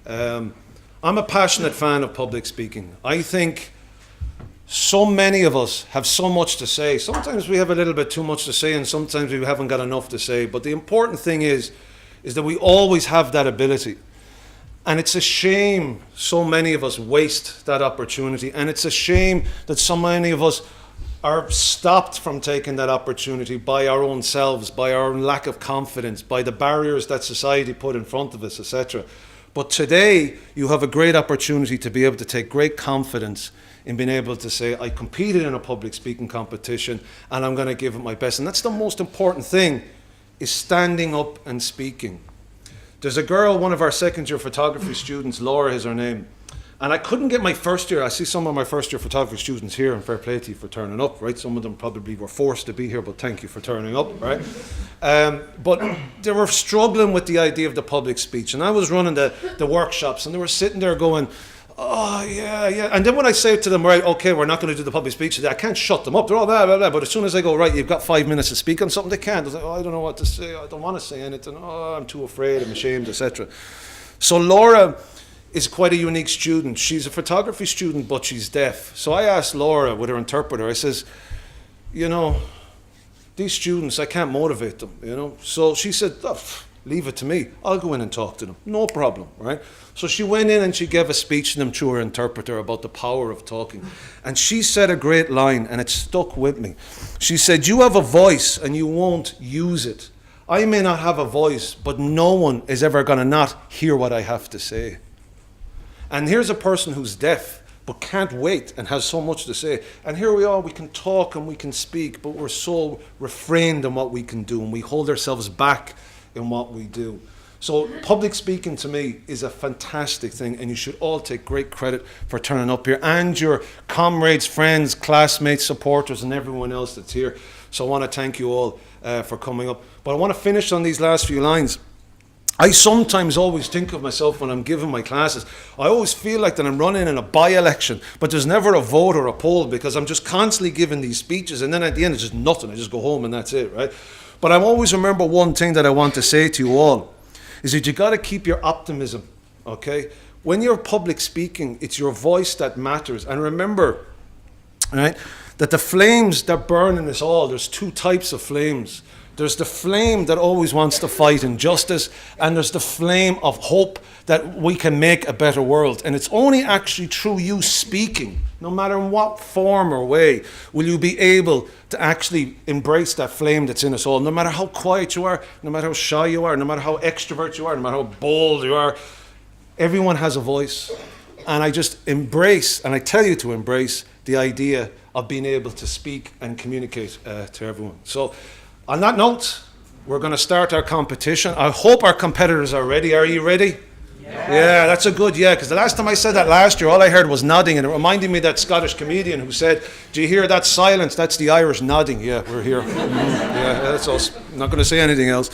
I'm a passionate fan of public speaking. I think so many of us have so much to say. Sometimes we have a little bit too much to say, and sometimes we haven't got enough to say. But the important thing is that we always have that ability. And it's a shame so many of us waste that opportunity. And it's a shame that so many of us are stopped from taking that opportunity by our own selves, by our own lack of confidence, by the barriers that society put in front of us, etc. But today, you have a great opportunity to be able to take great confidence in being able to say, I competed in a public speaking competition and I'm going to give it my best. And that's the most important thing, is standing up and speaking. There's a girl, one of our second year photography students, Laura is her name, and I couldn't get my first year. I see some of my first year photography students here, and fair play to you for turning up, right? Some of them probably were forced to be here, but thank you for turning up, right? But they were struggling with the idea of the public speech, and I was running the workshops, and they were sitting there going, oh, yeah. And then when I say to them, right, okay, we're not going to do the public speech today, I can't shut them up. They're all blah, blah, blah. But as soon as I go, right, you've got 5 minutes to speak on something, they can't. They're like, oh, I don't know what to say. I don't want to say anything. Oh, I'm too afraid. I'm ashamed, etc. So Laura is quite a unique student. She's a photography student, but she's deaf. So I asked Laura with her interpreter, I says, you know, these students, I can't motivate them, you know. So she said, oh, leave it to me. I'll go in and talk to them. No problem, right? So she went in and she gave a speech to them through her interpreter about the power of talking. And she said a great line, and it stuck with me. She said, you have a voice and you won't use it. I may not have a voice, but no one is ever going to not hear what I have to say. And here's a person who's deaf, but can't wait and has so much to say. And here we are, we can talk and we can speak, but we're so refrained in what we can do, and we hold ourselves back in what we do. So public speaking to me is a fantastic thing, and you should all take great credit for turning up here, and your comrades, friends, classmates, supporters, and everyone else that's here. So I want to thank you all for coming up. But I want to finish on these last few lines. I sometimes always think of myself when I'm giving my classes, I always feel like that I'm running in a by-election, but there's never a vote or a poll, because I'm just constantly giving these speeches, and then at the end it's just nothing. I just go home and that's it, right? But I always remember one thing that I want to say to you all, is that you got to keep your optimism, okay? When you're public speaking, it's your voice that matters. And remember, right, that the flames that burn in us all, there's two types of flames. There's the flame that always wants to fight injustice, and there's the flame of hope that we can make a better world. And it's only actually through you speaking, no matter in what form or way, will you be able to actually embrace that flame that's in us all. No matter how quiet you are, no matter how shy you are, no matter how extrovert you are, no matter how bold you are, everyone has a voice. And I just embrace, and I tell you to embrace, the idea of being able to speak and communicate to everyone. So on that note, we're going to start our competition. I hope our competitors are ready. Are you ready? Yeah, that's a good yeah, because the last time I said that last year, all I heard was nodding, and it reminded me of that Scottish comedian who said, do you hear that silence? That's the Irish nodding. Yeah, we're here. Yeah, that's us. I'm not going to say anything else.